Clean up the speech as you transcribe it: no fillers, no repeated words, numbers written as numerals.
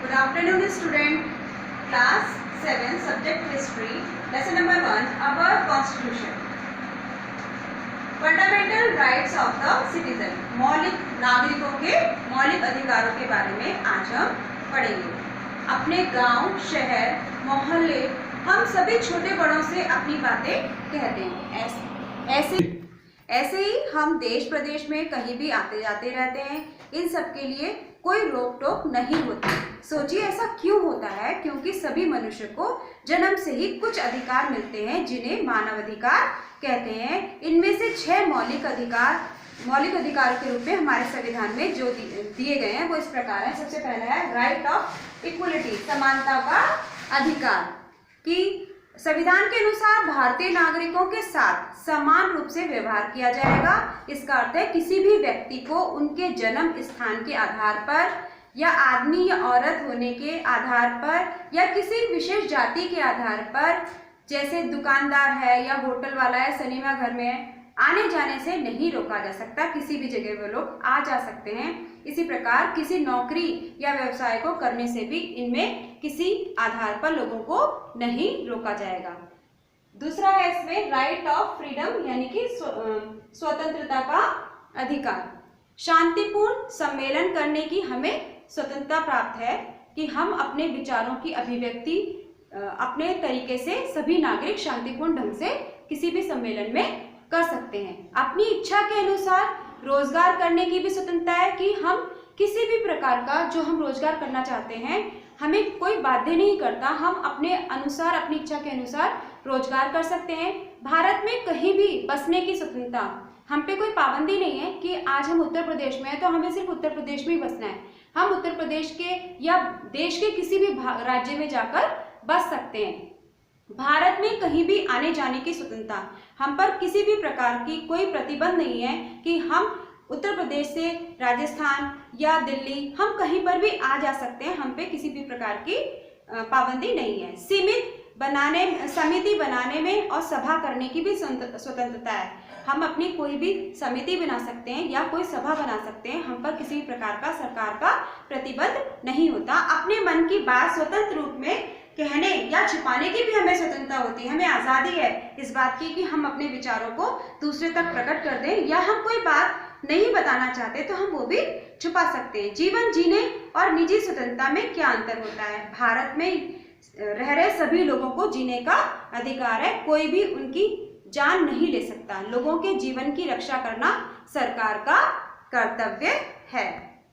Good afternoon, student. Class 7, subject history, lesson number 1, our constitution. Fundamental rights of the citizen, मौलिक नागरिकों के मौलिक अधिकारों के बारे में आज हम पढ़ेंगे। अपने गांव, शहर, मोहल्ले, हम सभी छोटे बड़ों से अपनी बातें कहते हैं। ऐसे ही हम देश प्रदेश में कहीं भी आते जाते रहते हैं। इन सब के लिए कोई रोक टोक नहीं होती। सोचिए ऐसा क्यों होता है? क्योंकि सभी मनुष्य को जन्म से ही कुछ अधिकार मिलते हैं जिन्हें मानवाधिकार कहते हैं। इनमें से 6 मौलिक अधिकार के रूप में हमारे संविधान में जो दिए गए हैं वो इस प्रकार है। सबसे पहला है राइट ऑफ इक्वलिटी, समानता का अधिकार, कि संविधान के अनुसार भारतीय नागरिकों के साथ समान रूप से व्यवहार किया जाएगा। इसका अर्थ है किसी भी व्यक्ति को उनके जन्म स्थान के आधार पर या आदमी या औरत होने के आधार पर या किसी विशेष जाति के आधार पर, जैसे दुकानदार है या होटल वाला है, सिनेमा घर में है, आने जाने से नहीं रोका जा सकता। किसी भी जगह वो लोग आ जा सकते हैं। इसी प्रकार किसी नौकरी या व्यवसाय को करने से भी इनमें किसी आधार पर लोगों को नहीं रोका जाएगा। दूसरा है इसमें राइट ऑफ फ्रीडम, यानी कि स्वतंत्रता का अधिकार। शांतिपूर्ण सम्मेलन करने की हमें स्वतंत्रता प्राप्त है कि हम अपने विचारों की अभिव्यक्ति अपने तरीके से सभी नागरिक शांतिपूर्ण ढंग से किसी भी सम्मेलन में कर सकते हैं। अपनी इच्छा के अनुसार रोजगार करने की भी स्वतंत्रता है कि हम किसी भी प्रकार का जो हम रोजगार करना चाहते हैं हमें कोई बाध्य नहीं करता। हम अपने अनुसार, अपनी इच्छा के अनुसार रोजगार कर सकते हैं। भारत में कहीं भी बसने की स्वतंत्रता, हम पे कोई पाबंदी नहीं है कि आज हम उत्तर प्रदेश में हैं तो हमें सिर्फ उत्तर प्रदेश में ही बसना है। हम उत्तर प्रदेश के या देश के किसी भी राज्य में जाकर बस सकते हैं। भारत में कहीं भी आने जाने की स्वतंत्रता, हम पर किसी भी प्रकार की कोई प्रतिबंध नहीं है कि हम उत्तर प्रदेश से राजस्थान या दिल्ली, हम कहीं पर भी आ जा सकते हैं। हम पे किसी भी प्रकार की पाबंदी नहीं है। समिति बनाने में और सभा करने की भी स्वतंत्रता है। हम अपनी कोई भी समिति बना सकते हैं या कोई सभा बना सकते हैं। हम पर किसी भी प्रकार का सरकार का प्रतिबंध नहीं होता। अपने मन की बात स्वतंत्र रूप में कहने या छुपाने की भी हमें स्वतंत्रता होती है। हमें आज़ादी है इस बात की कि हम अपने विचारों को दूसरे तक प्रकट कर दें, या हम कोई बात नहीं बताना चाहते तो हम वो भी छुपा सकते हैं। जीवन जीने और निजी स्वतंत्रता में क्या अंतर होता है? भारत में रह रहे सभी लोगों को जीने का अधिकार है। कोई भी उनकी जान नहीं ले सकता। लोगों के जीवन की रक्षा करना सरकार का कर्तव्य है।